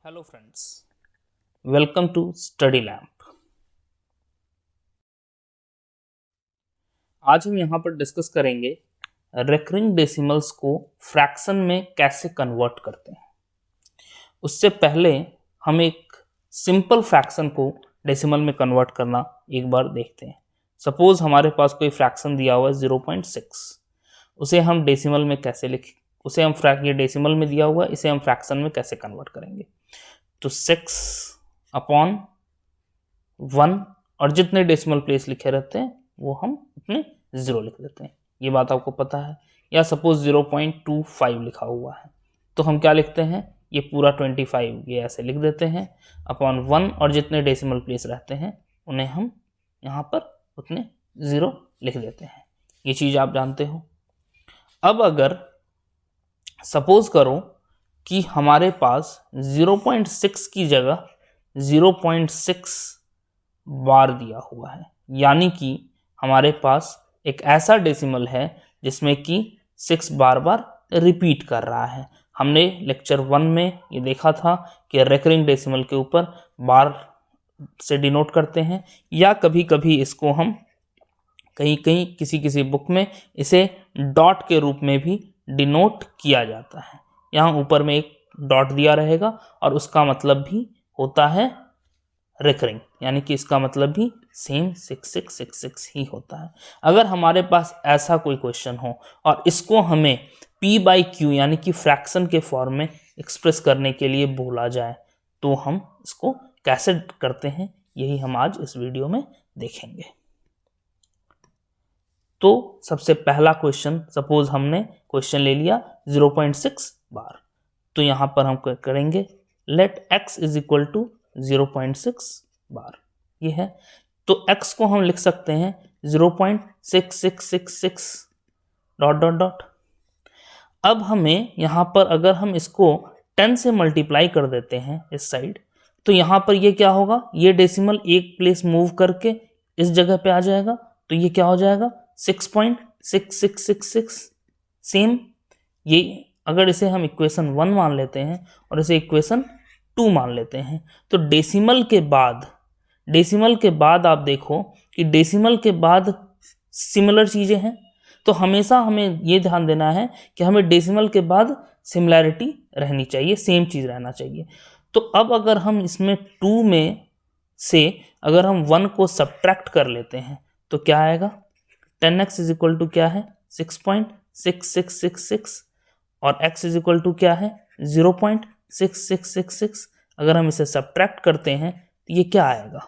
Hello friends, welcome to Study Lamp. आज हम यहाँ पर डिस्कस करेंगे रिकरिंग डेसिमल्स को फ्रैक्शन में कैसे कन्वर्ट करते हैं। उससे पहले हम एक सिंपल फ्रैक्शन को डेसिमल में कन्वर्ट करना एक बार देखते हैं। सपोज हमारे पास कोई फ्रैक्शन दिया हुआ है 0.6, उसे हम डेसिमल में कैसे लिखें, उसे हम ये डेसिमल में दिया हुआ है, इसे हम फ्रैक्शन में कैसे कन्वर्ट करेंगे। तो 6/1 और जितने डेसिमल प्लेस लिखे रहते हैं वो हम अपने 0 लिख देते हैं, ये बात आपको पता है। या सपोज 0.25 लिखा हुआ है तो हम क्या लिखते हैं, ये पूरा 25 ये ऐसे लिख देते हैं अपॉन 1 और जितने डेसिमल प्लेस रहते हैं उन्हें हम यहाँ पर उतने 0 लिख देते हैं। ये चीज़ आप जानते हो। अब अगर सपोज करो कि हमारे पास 0.6 की जगह 0.6 बार दिया हुआ है, यानी कि हमारे पास एक ऐसा डेसिमल है जिसमें कि 6 बार बार रिपीट कर रहा है। हमने लेक्चर 1 में ये देखा था कि रिकरिंग डेसिमल के ऊपर बार से डिनोट करते हैं, या कभी कभी इसको हम कहीं किसी बुक में इसे डॉट के रूप में भी डिनोट किया जाता है। यहाँ ऊपर में एक डॉट दिया रहेगा और उसका मतलब भी होता है रिकरिंग, यानी कि इसका मतलब भी सेम 6666 ही होता है। अगर हमारे पास ऐसा कोई क्वेश्चन हो और इसको हमें p/q यानी कि फ्रैक्शन के फॉर्म में एक्सप्रेस करने के लिए बोला जाए तो हम इसको कैसे करते हैं, यही हम आज इस वीडियो में देखेंगे। तो सबसे पहला क्वेश्चन, सपोज हमने क्वेश्चन ले लिया 0.6 बार, तो यहां पर हम करेंगे let x is equal to 0.6 bar, ये है। तो x को हम लिख सकते हैं 0.6666 डॉट डॉट डॉट। अब हमें यहां पर अगर हम इसको 10 से मल्टीप्लाई कर देते हैं इस साइड, तो यहां पर ये क्या होगा, ये डेसिमल एक प्लेस मूव करके इस जगह पे आ जाएगा, तो ये क्या हो जाएगा 6.6666। सेम ये अगर इसे हम इक्वेशन 1 मान लेते हैं और इसे इक्वेशन 2 मान लेते हैं, तो डेसिमल के बाद आप देखो कि डेसिमल के बाद सिमिलर चीजें हैं, तो हमेशा हमें ये ध्यान देना है कि हमें डेसिमल के बाद सिमिलैरिटी रहनी चाहिए, सेम चीज रहना चाहिए। तो अब अगर हम इसमें 2 में से अगर हम 1 को सब्ट्रैक्ट कर लेते हैं तो क्या आएगा, 10x इज इक्वल टू क्या है 6.6666 और x इज इक्वल टू क्या है 0.6666। अगर हम इसे सब्ट्रैक्ट करते हैं तो ये क्या आएगा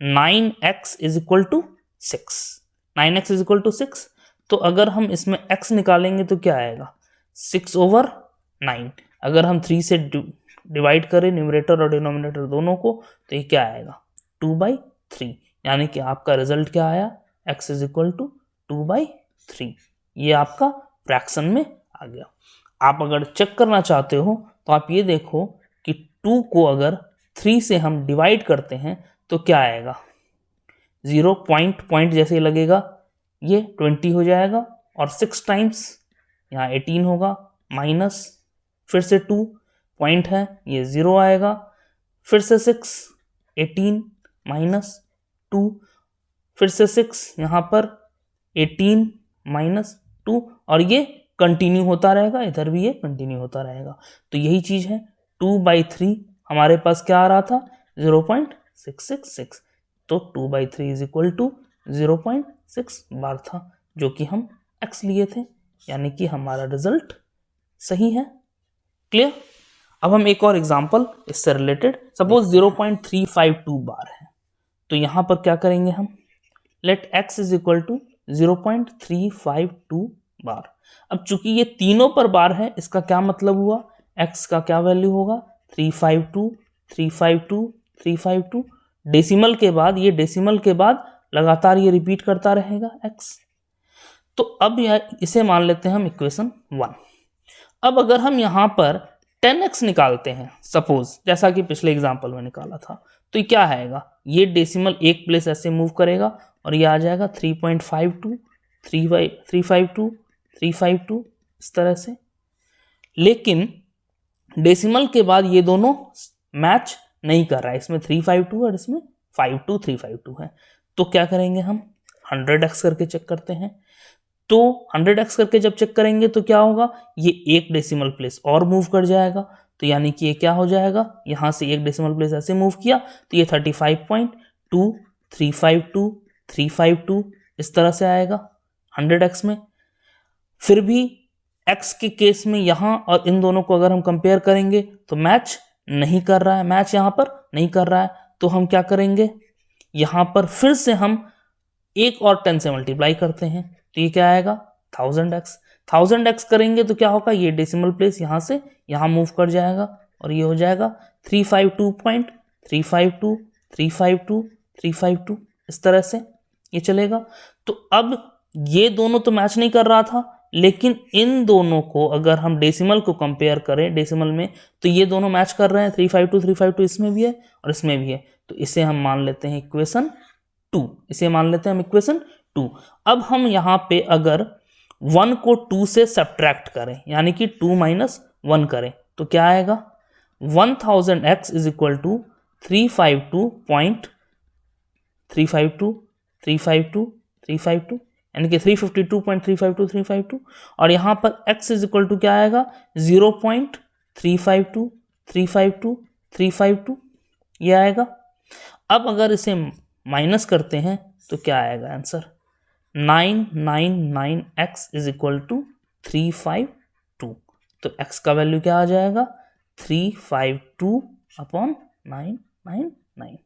9x is equal to 6। 9x is equal to 6, तो अगर हम इसमें x निकालेंगे तो क्या आएगा 6/9। अगर हम 3 से डिवाइड करें न्यूमरेटर और डिनोमिनेटर दोनों को तो ये क्या आएगा 2/3, यानी कि आपका रिजल्ट क्या आया x इज इक्वल टू 2/3। ये आपका फ्रैक्शन में आ गया। आप अगर चेक करना चाहते हो तो आप ये देखो कि 2 को अगर 3 से हम डिवाइड करते हैं तो क्या आएगा 0 पॉइंट जैसे लगेगा ये 20 हो जाएगा, और 6 टाइम्स यहाँ 18 होगा, माइनस फिर से 2 पॉइंट है ये 0 आएगा, फिर से 6 18 माइनस 2, फिर से 6 यहाँ पर 18 माइनस 2, और ये कंटिन्यू होता रहेगा, इधर भी ये कंटिन्यू होता रहेगा। तो यही चीज है 2/3 हमारे पास क्या आ रहा था 0.666, तो 2/3 इज इक्वल टू 0.6 बार था, जो कि हम x लिए थे, यानी कि हमारा रिजल्ट सही है। क्लियर। अब हम एक और एग्जांपल इससे रिलेटेड, सपोज 0.352 बार है, तो यहां पर क्या करेंगे हम, let x is equal to 0.352 bar. अब चूंकि ये तीनों पर बार है, इसका क्या मतलब हुआ, x का क्या वैल्यू होगा 352 352 352। डेसिमल के बाद लगातार ये रिपीट करता रहेगा x। तो अब इसे मान लेते हैं हम इक्वेशन 1। अब अगर हम यहाँ पर 10x निकालते हैं, सपोज जैसा कि पिछले एग्जाम्पल में निकाला था, तो ये क्या आएगा, ये डेसिमल एक प्लेस ऐसे मूव करेगा और ये आ जाएगा 3.52 352 352 इस तरह से। लेकिन डेसिमल के बाद ये दोनों मैच नहीं कर रहा है, इसमें 352 और इसमें 52352 है। तो क्या करेंगे हम 100x करके चेक करते हैं। तो 100x करके जब चेक करेंगे तो क्या होगा, ये एक डेसिमल प्लेस और मूव कर जाएगा। तो यानी कि ये क्या हो जाएगा, यहाँ से एक डेसिमल प्लेस ऐसे मूव किया तो ये 35.2352 इस तरह से आएगा 100x में। फिर भी x के केस में यहाँ और इन दोनों को अगर हम कंपेयर करेंगे तो मैच नहीं कर रहा है, मैच यहाँ पर नहीं कर रहा है। तो हम क्या करेंगे, यहाँ पर फिर से हम एक और 10 से मल्टीप्लाई करते हैं। तो ये क्या आएगा 1000x करेंगे तो क्या होगा, ये डेसिमल प्लेस यहाँ से यहाँ मूव कर जाएगा और ये हो जाएगा 352.352 इस तरह से ये चलेगा। तो अब ये दोनों तो मैच नहीं कर रहा था, लेकिन इन दोनों को अगर हम डेसिमल को कंपेयर करें डेसिमल में तो ये दोनों मैच कर रहे हैं। 352 इसमें भी है और इसमें भी है। तो इसे हम मान लेते हैं इक्वेशन 2, इसे मान लेते हैं हम इक्वेशन 2। अब हम यहाँ पे अगर 1 को 2 से सब्ट्रैक्ट करें यानी कि 2 - 1 करें तो क्या आएगा, 1000x इज इक्वल टू 352 यानी कि 352.352 और यहाँ पर x इज इक्वल टू क्या आएगा 0.352 ये आएगा। अब अगर इसे माइनस करते हैं तो क्या आएगा answer, 999x is equal to 352। तो x का वैल्यू क्या आ जाएगा 352/999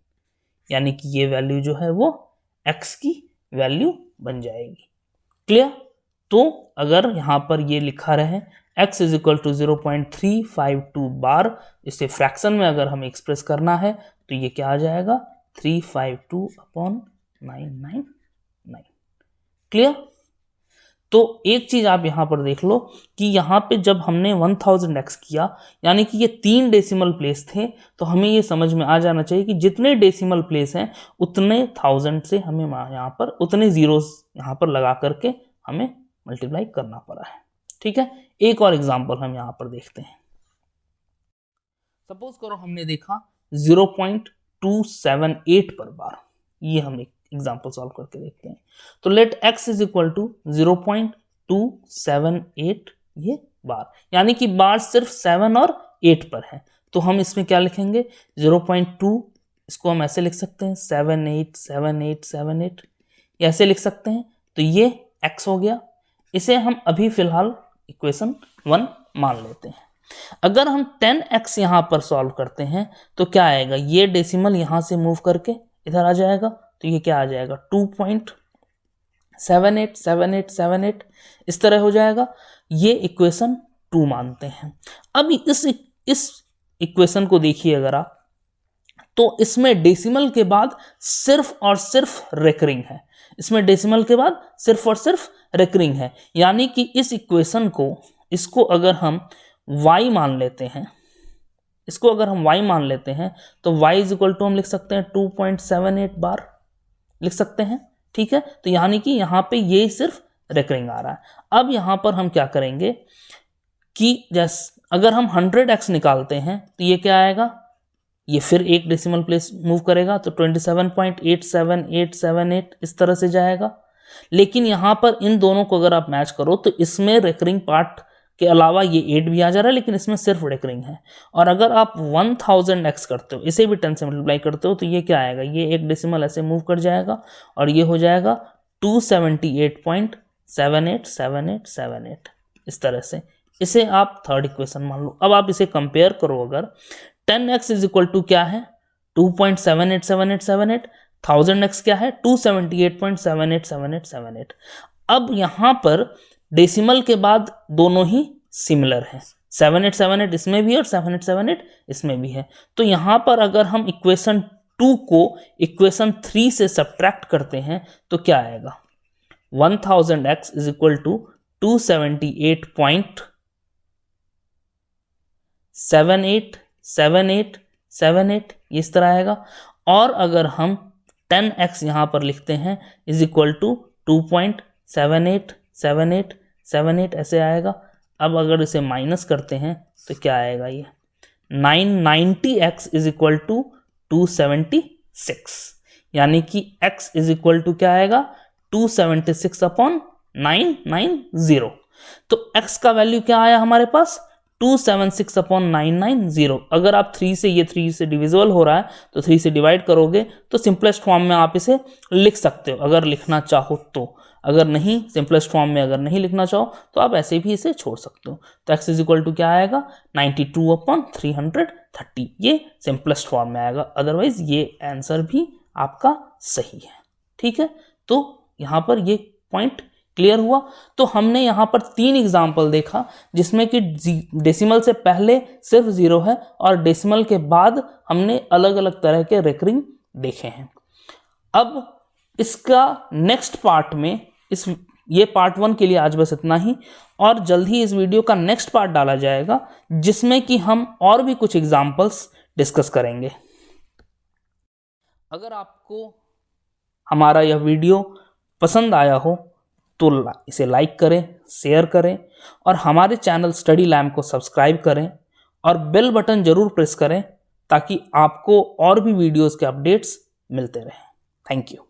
यानी कि ये वैल्यू जो है वो x की वैल्यू बन जाएगी। क्लियर। तो अगर यहाँ पर ये लिखा रहे x इज इक्वल टू 0.352 बार, इसे फ्रैक्शन में अगर हमें एक्सप्रेस करना है तो ये क्या आ जाएगा 352/999। क्लियर। तो एक चीज आप यहां पर देख लो कि यहां पे जब हमने 1000x किया यानी कि ये 3 डेसिमल प्लेस थे, तो हमें ये समझ में आ जाना चाहिए कि जितने डेसिमल प्लेस हैं उतने 1000 से हमें यहाँ पर उतने जीरोस यहाँ पर लगा करके हमें मल्टीप्लाई करना पड़ा है। ठीक है, एक और एग्जांपल हम यहाँ पर देखते हैं। सपोज करो हमने देखा 0.278 पर बार, ये हम एक एग्जाम्पल सॉल्व करके देखते हैं। तो let x is equal to 0.278 ये बार, यानी कि बार सिर्फ 7 और 8 पर है। तो हम इसमें क्या लिखेंगे 0.2, इसको हम ऐसे लिख सकते हैं 787878 ये ऐसे लिख सकते हैं। तो ये x हो गया, इसे हम अभी फिलहाल इक्वेशन 1 मान लेते हैं। अगर हम 10x यहां पर सॉल्व करते हैं तो क्या आएगा, ये डेसिमल यहां से मूव करके इधर आ जाएगा। तो ये क्या आ जाएगा 2.787878 इस तरह हो जाएगा। ये इक्वेशन 2 मानते हैं। अब इस इक्वेशन को देखिए अगर आप, तो इसमें डेसिमल के बाद सिर्फ और सिर्फ रेकरिंग है, इसमें डेसिमल के बाद सिर्फ और सिर्फ रेकरिंग है। यानी कि इस इक्वेशन को, इसको अगर हम y मान लेते हैं, इसको अगर हम y मान लेते हैं तो y इज इक्वल टू हम लिख सकते हैं 2.78 बार लिख सकते हैं। ठीक है, तो यानी कि यहाँ पे ये सिर्फ रेकरिंग आ रहा है। अब यहाँ पर हम क्या करेंगे कि जैसे अगर हम 100x निकालते हैं तो ये क्या आएगा, ये फिर एक डेसिमल प्लेस मूव करेगा तो 27.87878 इस तरह से जाएगा। लेकिन यहाँ पर इन दोनों को अगर आप मैच करो तो इसमें रेकरिंग पार्ट के अलावा ये 8 भी आ जा रहा है, लेकिन इसमें सिर्फ रेकरिंग है। और अगर आप 1000x करते हो, इसे भी 10 से मल्टीप्लाई करते हो, तो ये क्या आएगा, ये एक डेसिमल ऐसे मूव कर जाएगा और ये हो जाएगा 278.787878 इस तरह से। इसे आप थर्ड इक्वेशन मान लो। अब आप इसे कंपेयर करो, अगर 10x इज इक्वल टू क्या है 2.787878, 1000x क्या है 278.787878। अब यहाँ पर डेसिमल के बाद दोनों ही सिमिलर हैं, 7878 इसमें भी है और 7878 इसमें भी है। तो यहाँ पर अगर हम इक्वेशन 2 को इक्वेशन 3 से सब्ट्रैक्ट करते हैं तो क्या आएगा, 1000x इज इक्वल टू 278.787878 इस तरह आएगा। और अगर हम 10x यहाँ पर लिखते हैं इज इक्वल टू 2.787878 ऐसे आएगा। अब अगर इसे माइनस करते हैं तो क्या आएगा, ये 990x इज इक्वल टू 276, यानी कि x इज इक्वल टू क्या आएगा 276 अपॉन 990। तो x का वैल्यू क्या आया हमारे पास 276 अपॉन 990। अगर आप 3 से, ये 3 से डिविजिबल हो रहा है तो 3 से डिवाइड करोगे तो सिंपलेस्ट फॉर्म में आप इसे लिख सकते हो अगर लिखना चाहो तो। अगर नहीं, सिंपलेस्ट फॉर्म में अगर नहीं लिखना चाहो तो आप ऐसे भी इसे छोड़ सकते हो। तो x इज इक्वल टू क्या आएगा 92 अपॉन 330, ये सिंपलेस्ट फॉर्म में आएगा। अदरवाइज ये आंसर भी आपका सही है। ठीक है, तो यहाँ पर ये पॉइंट क्लियर हुआ। तो हमने यहाँ पर 3 एग्जाम्पल देखा जिसमें कि डेसिमल से पहले सिर्फ 0 है और डेसिमल के बाद हमने अलग अलग तरह के रेकरिंग देखे हैं। अब इसका नेक्स्ट पार्ट में ये पार्ट 1 के लिए आज बस इतना ही, और जल्द ही इस वीडियो का नेक्स्ट पार्ट डाला जाएगा जिसमें कि हम और भी कुछ एग्जाम्पल्स डिस्कस करेंगे। अगर आपको हमारा यह वीडियो पसंद आया हो तो इसे लाइक करें, शेयर करें और हमारे चैनल स्टडी लैम्प को सब्सक्राइब करें और बेल बटन जरूर प्रेस करें ताकि आपको और भी वीडियोस के अपडेट्स मिलते रहें। Thank you.